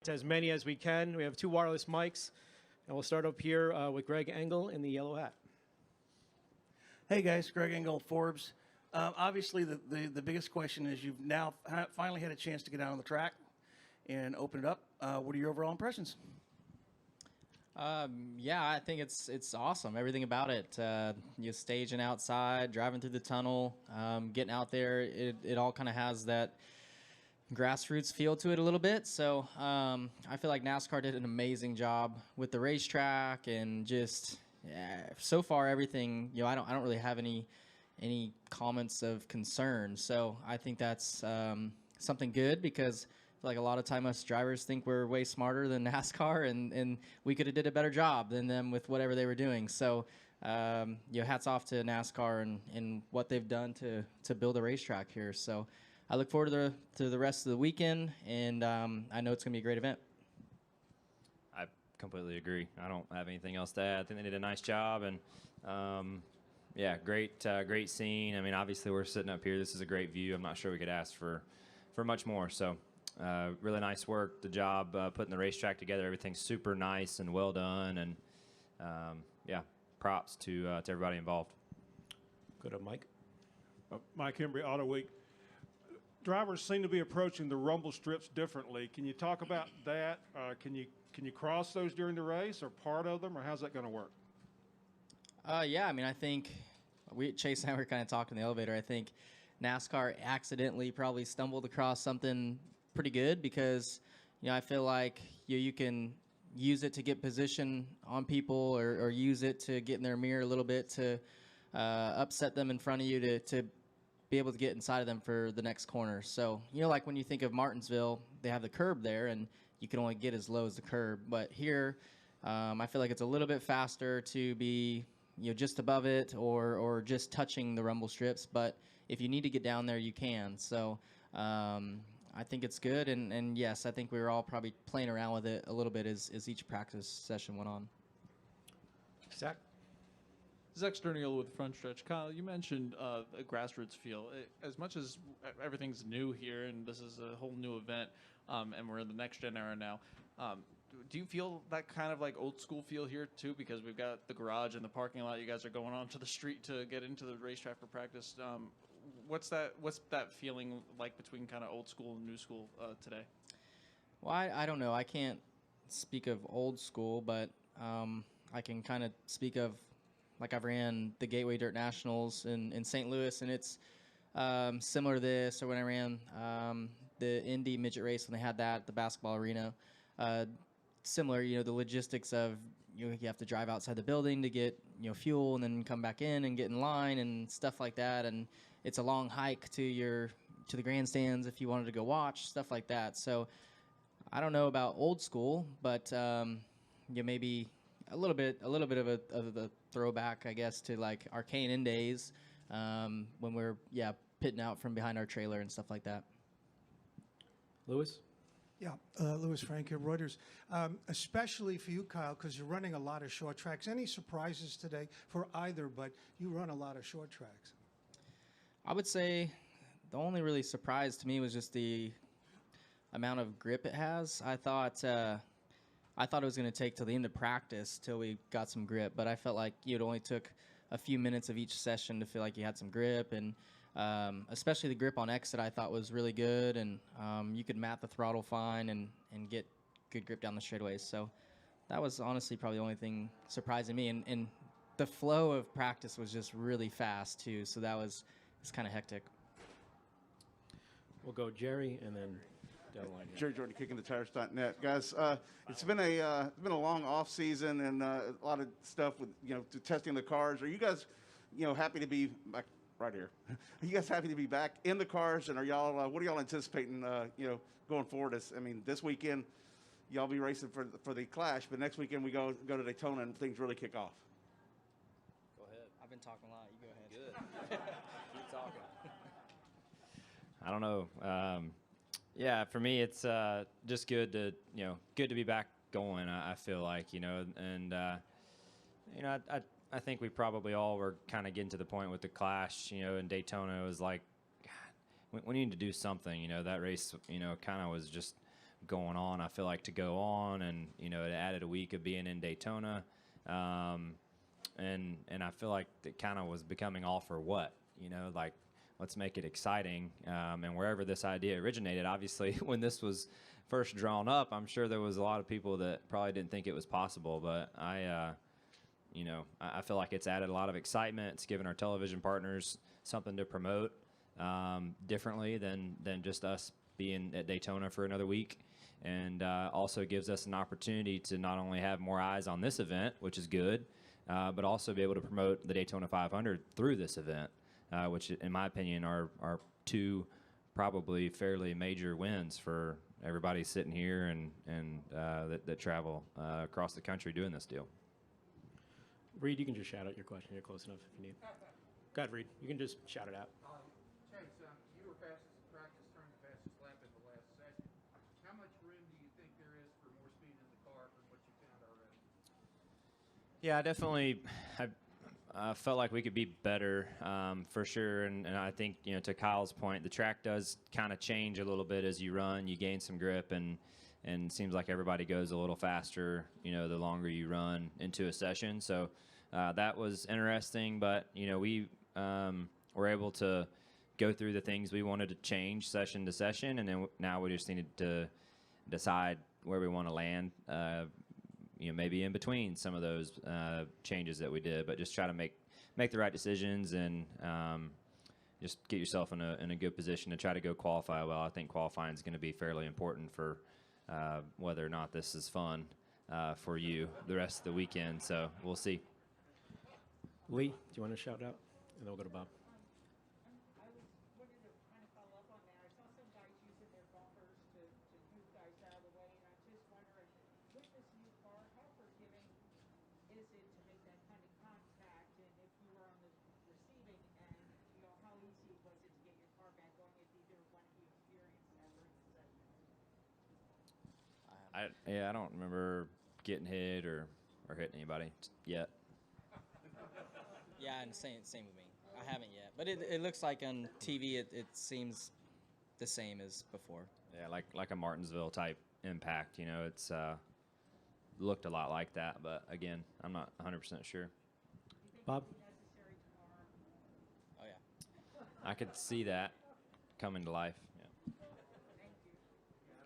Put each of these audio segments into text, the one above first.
to as many as we can. We have 2 wireless mics, and we'll start up here with Greg Engel in the yellow hat. Hey guys, Greg Engel, Forbes. Obviously, the biggest question is you've now finally had a chance to get out on the track and open it up. What are your overall impressions? Yeah, I think it's awesome. Everything about it. You staging outside, driving through the tunnel, getting out there. It all kind of has that grassroots feel to it a little bit. So I feel like NASCAR did an amazing job with the racetrack and just so far everything. I don't really have any comments of concern. So I think that's something good because like a lot of time us drivers think we're way smarter than NASCAR and we could have did a better job than them with whatever they were doing. So hats off to NASCAR and what they've done to build a racetrack here. So I look forward to the rest of the weekend, and I know it's going to be a great event. I completely agree. I don't have anything else to add. I think they did a nice job, and great scene. I mean, obviously we're sitting up here. This is a great view. I'm not sure we could ask for much more. So really nice work. The job putting the racetrack together. Everything's super nice and well done, and props to everybody involved. Go to Mike. Mike Hembry, Auto Week. Drivers seem to be approaching the rumble strips differently. Can you talk about that? Can you cross those during the race, or part of them, or how's that going to work? Yeah, I mean, I think Chase and I were kind of talking in the elevator. I think NASCAR accidentally probably stumbled across something pretty good because, I feel like you can use it to get position on people or use it to get in their mirror a little bit to upset them in front of you to be able to get inside of them for the next corner. So, like when you think of Martinsville, they have the curb there, and you can only get as low as the curb. But here, I feel like it's a little bit faster to be, just above it or just touching the rumble strips. But if you need to get down there, you can. So I think it's good. And yes, I think we were all probably playing around with it a little bit as each practice session went on. Zach. Zach Sterniel with Front Stretch. Kyle, you mentioned a grassroots feel. As much as everything's new here and this is a whole new event, and we're in the next gen era now, do you feel that kind of like old school feel here too? Because we've got the garage and the parking lot. You guys are going onto the street to get into the racetrack for practice. What's that feeling like between kind of old school and new school today? Well, I don't know. I can't speak of old school, but I can kind of speak of, like, I've ran the Gateway Dirt Nationals in St. Louis, and it's similar to this, or when I ran the Indy midget race when they had that at the basketball arena. Similar, the logistics of you have to drive outside the building to get fuel and then come back in and get in line and stuff like that, and it's a long hike to the grandstands if you wanted to go watch, stuff like that. So I don't know about old school, but maybe a little bit of a throwback, I guess, to like our K&N days when we're pitting out from behind our trailer and stuff like that. Lewis. Yeah, Louis Frank here, Reuters. Especially for you, Kyle, because you're running a lot of short tracks. Any surprises today for either, but you run a lot of short tracks? I would say the only really surprise to me was just the amount of grip it has. I thought it was going to take till the end of practice till we got some grip, but I felt like it only took a few minutes of each session to feel like you had some grip, and especially the grip on exit I thought was really good, and you could mat the throttle fine and get good grip down the straightaways. So that was honestly probably the only thing surprising me, and the flow of practice was just really fast too, so it's kind of hectic. We'll go Jerry and then down the line. Jerry Jordan, kickingthetires.net. Guys, it's been a long off season and a lot of stuff with to testing the cars. Are you guys happy to be back right here? Are you guys happy to be back in the cars, and are y'all what are y'all anticipating going forward? This weekend y'all be racing for the Clash, but next weekend we go to Daytona and things really kick off. Go ahead. I've been talking a lot. You go ahead. Good. Keep talking. I don't know. For me, it's just good to be back going. I feel like and I think we probably all were kind of getting to the point with the Clash, in Daytona. It was like, God, we need to do something. That race, kind of was just going on. I feel like to go on, and it added a week of being in Daytona, and I feel like it kind of was becoming all for what, like let's make it exciting. And wherever this idea originated, obviously, when this was first drawn up, I'm sure there was a lot of people that probably didn't think it was possible, but I feel like it's added a lot of excitement. It's given our television partners something to promote differently than just us being at Daytona for another week, and also gives us an opportunity to not only have more eyes on this event, which is good, but also be able to promote the Daytona 500 through this event, which, in my opinion, are two probably fairly major wins for everybody sitting here and that travel across the country doing this deal. Reed, you can just shout out your question. You're close enough if you need. Go ahead, Reed. You can just shout it out. Chase, you were fastest in practice, turned the fastest lap in the last session. How much room do you think there is for more speed in the car from what you found already? Yeah, definitely. I felt like we could be better for sure, and I think to Kyle's point, the track does kind of change a little bit as you run. You gain some grip, and seems like everybody goes a little faster, the longer you run into a session. So that was interesting, but we were able to go through the things we wanted to change session to session, and then now we just needed to decide where we want to land. Maybe in between some of those changes that we did, but just try to make the right decisions and just get yourself in a good position to try to go qualify well. I think qualifying is going to be fairly important for whether or not this is fun for you the rest of the weekend. So we'll see. Lee, do you want to shout out? And then we'll go to Bob. I was wanted to kind of follow up on that. I saw some guys using their bumpers to move guys out of the way, and I'm just wondering, with this new car, how forgiving is it to make that kind of contact? And if you were on the receiving end, how easy was it to get your car back going if either one of you experienced that during the session? I don't remember getting hit or hitting anybody yet. Yeah, and same with me. I haven't yet, but it looks like on TV it seems the same as before. Yeah, like a Martinsville type impact. It's looked a lot like that, but again, I'm not 100% sure. Bob? Oh yeah. I could see that coming to life. Yeah.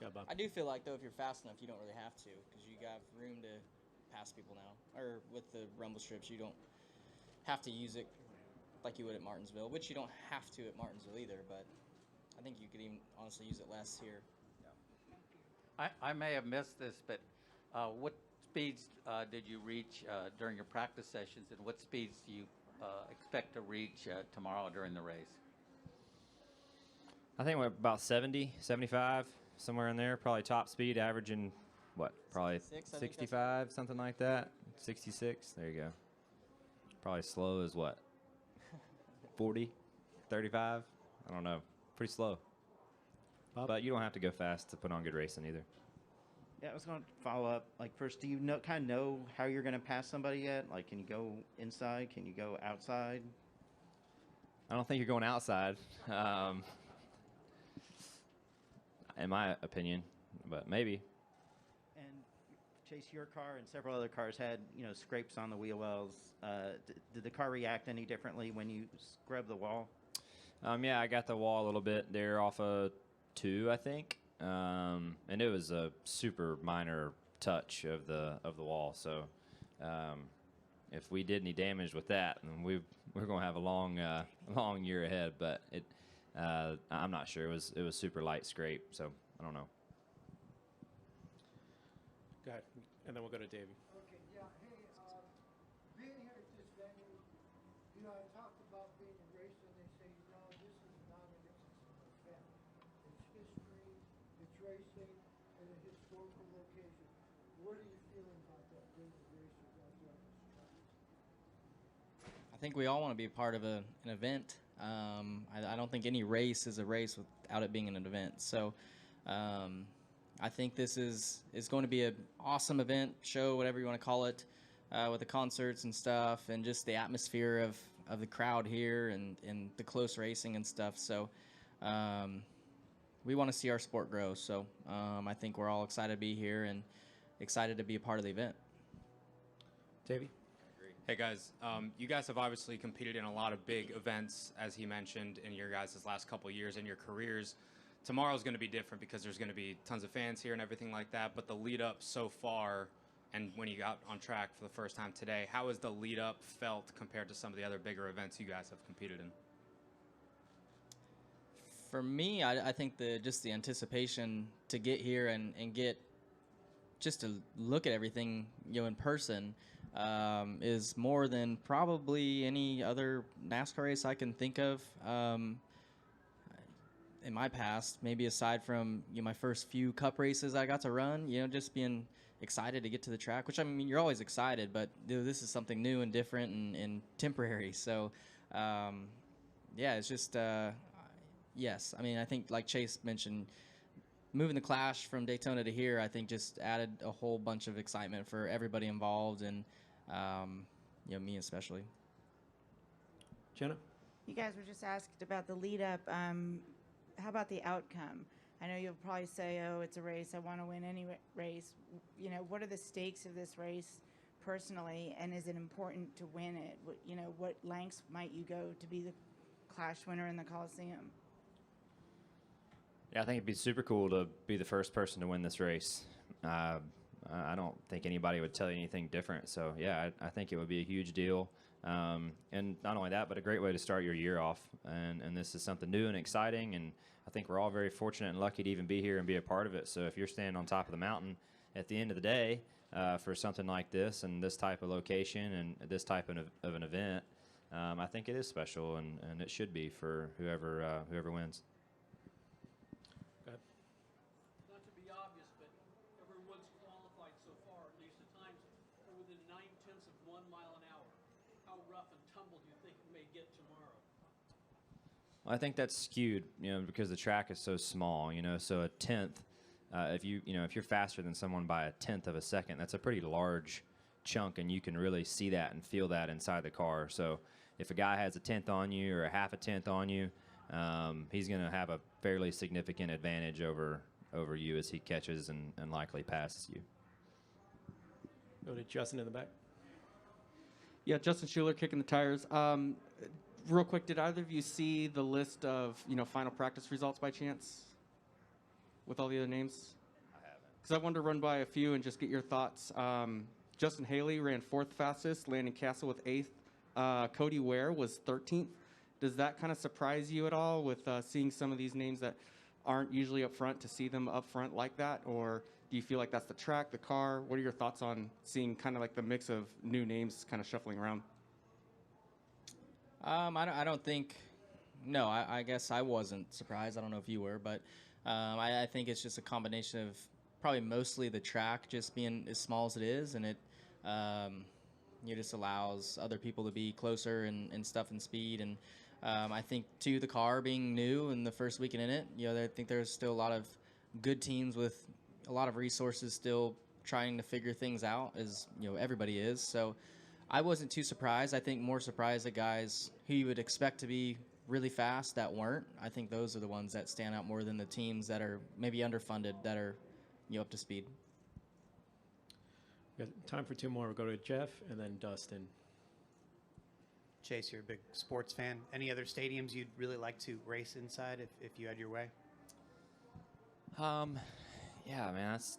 Yeah, Bob. I do feel like though if you're fast enough, you don't really have to because you got room to pass people now. Or with the rumble strips, you don't have to use it like you would at Martinsville, which you don't have to at Martinsville either. But I think you could even honestly use it less here. I may have missed this, but what speeds did you reach during your practice sessions, and what speeds do you expect to reach tomorrow during the race? I think we're about 70, 75, somewhere in there. Probably top speed, averaging, probably 65, something like that. 66, there you go. Probably slow as 40, 35? I don't know. Pretty slow. Bob? But you don't have to go fast to put on good racing either. Yeah, I was going to follow up. First, do you kind of know how you're going to pass somebody yet? Can you go inside? Can you go outside? I don't think you're going outside, in my opinion, but maybe. And Chase, your car and several other cars had, scrapes on the wheel wells. Did the car react any differently when you scrubbed the wall? Yeah, I got the wall a little bit there off of 2, I think, and it was a super minor touch of the wall. So, if we did any damage with that, then we're going to have a long year ahead. But I'm not sure. It was super light scrape, so I don't know. Go ahead, and then we'll go to Davey. Okay, yeah. Hey, being here at this venue, I talked about being a racer, and they say, no, this is not an event. It's history, it's racing, and a historical location. What are you feeling about that, being a racer out there on this track? I think we all want to be a part of an event. I don't think any race is a race without it being an event. So I think this is going to be an awesome event, show, whatever you want to call it, with the concerts and stuff, and just the atmosphere of the crowd here and the close racing and stuff. So we want to see our sport grow. So I think we're all excited to be here and excited to be a part of the event. Davey? Hey guys, you guys have obviously competed in a lot of big events, as he mentioned, in your guys' last couple of years in your careers. Tomorrow's going to be different because there's going to be tons of fans here and everything like that, but the lead up so far, and when you got on track for the first time today, how has the lead up felt compared to some of the other bigger events you guys have competed in? For me, I think just the anticipation to get here and get just to look at everything, in person, is more than probably any other NASCAR race I can think of in my past. Maybe aside from my first few Cup races I got to run, just being excited to get to the track. Which, I mean, you're always excited, but this is something new and different and temporary. So, yeah, it's just yes. I mean, I think like Chase mentioned, moving the Clash from Daytona to here, I think just added a whole bunch of excitement for everybody involved, and me especially. Jenna? You guys were just asked about the lead up. How about the outcome? I know you'll probably say, oh, it's a race, I want to win any race. What are the stakes of this race personally, and is it important to win it? What lengths might you go to be the Clash winner in the Coliseum? Yeah, I think it'd be super cool to be the first person to win this race. I don't think anybody would tell you anything different. So, yeah, I think it would be a huge deal. And not only that, but a great way to start your year off. And this is something new and exciting. And I think we're all very fortunate and lucky to even be here and be a part of it. So if you're standing on top of the mountain at the end of the day for something like this and this type of location and this type of an event, I think it is special, and it should be for whoever wins. Not to be obvious, but everyone's qualified so far, at least at times, are within 9/10 of 1 mile an hour. How rough and tumble do you think it may get tomorrow? Well, I think that's skewed, because the track is so small, so a tenth, if you're faster than someone by a tenth of a second, that's a pretty large chunk, and you can really see that and feel that inside the car. So if a guy has a tenth on you or a half a tenth on you, he's going to have a fairly significant advantage over you as he catches and likely passes you. Go to Justin in the back. Yeah, Justin Schuler, Kicking the Tires. Real quick, did either of you see the list of final practice results by chance with all the other names? I haven't. Because I wanted to run by a few and just get your thoughts. Justin Haley ran 4th fastest, Landon Castle with 8th. Cody Ware was 13th. Does that kind of surprise you at all with seeing some of these names that aren't usually up front, to see them up front like that? Or do you feel like that's the track, the car? What are your thoughts on seeing kind of like the mix of new names kind of shuffling around? I don't think. No, I guess I wasn't surprised. I don't know if you were, but I think it's just a combination of probably mostly the track just being as small as it is, and it just allows other people to be closer and stuff and speed. And I think too, the car being new and the first weekend in it, I think there's still a lot of good teams with a lot of resources still trying to figure things out, as everybody is. So I wasn't too surprised. I think more surprised at guys who you would expect to be really fast that weren't. I think those are the ones that stand out more than the teams that are maybe underfunded that are up to speed. We got time for 2 more. We'll go to Jeff and then Dustin. Chase, you're a big sports fan. Any other stadiums you'd really like to race inside if you had your way? Yeah, man, that's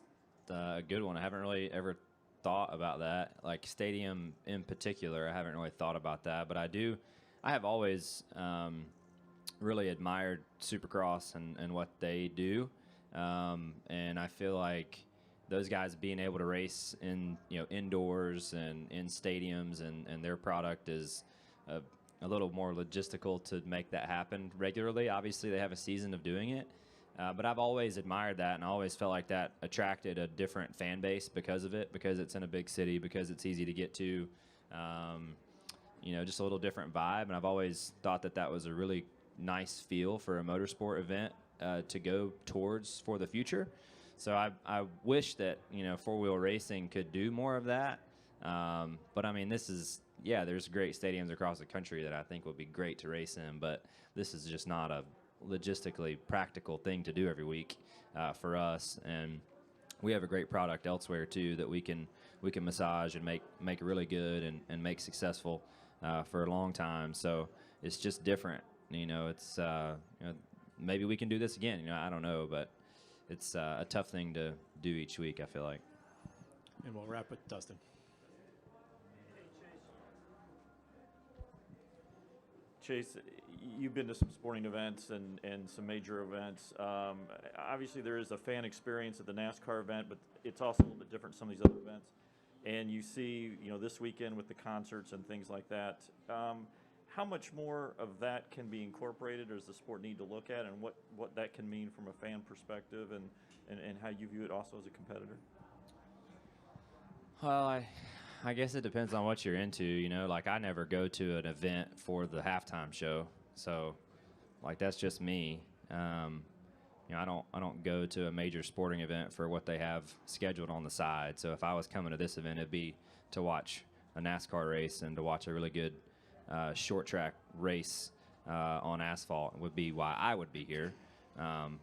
a good one. I haven't really ever thought about that. Like stadium in particular, I haven't really thought about that. But I have always really admired Supercross and what they do. And I feel like those guys being able to race in indoors and in stadiums and their product is a little more logistical to make that happen regularly. Obviously, they have a season of doing it. But I've always admired that, and I always felt like that attracted a different fan base because of it, because it's in a big city, because it's easy to get to, just a little different vibe. And I've always thought that was a really nice feel for a motorsport event to go towards for the future. So I wish that, four-wheel racing could do more of that. But, I mean, there's great stadiums across the country that I think would be great to race in, but this is just not a logistically practical thing to do every week for us, and we have a great product elsewhere too that we can massage and make really good and make successful for a long time. So it's just different. It's maybe we can do this again. I don't know, but it's a tough thing to do each week, I feel like. And we'll wrap with Dustin. Chase, you've been to some sporting events and some major events. Obviously, there is a fan experience at the NASCAR event, but it's also a little bit different from some of these other events. And you see, this weekend with the concerts and things like that, how much more of that can be incorporated, or does the sport need to look at, and what that can mean from a fan perspective, and how you view it also as a competitor? Well, I guess it depends on what you're into. Like I never go to an event for the halftime show, so like that's just me. I don't go to a major sporting event for what they have scheduled on the side. So if I was coming to this event, it'd be to watch a NASCAR race and to watch a really good short track race on asphalt would be why I would be here.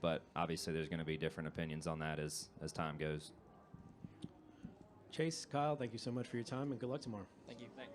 But obviously, there's going to be different opinions on that as time goes. Chase, Kyle, thank you so much for your time, and good luck tomorrow. Thank you. Thanks.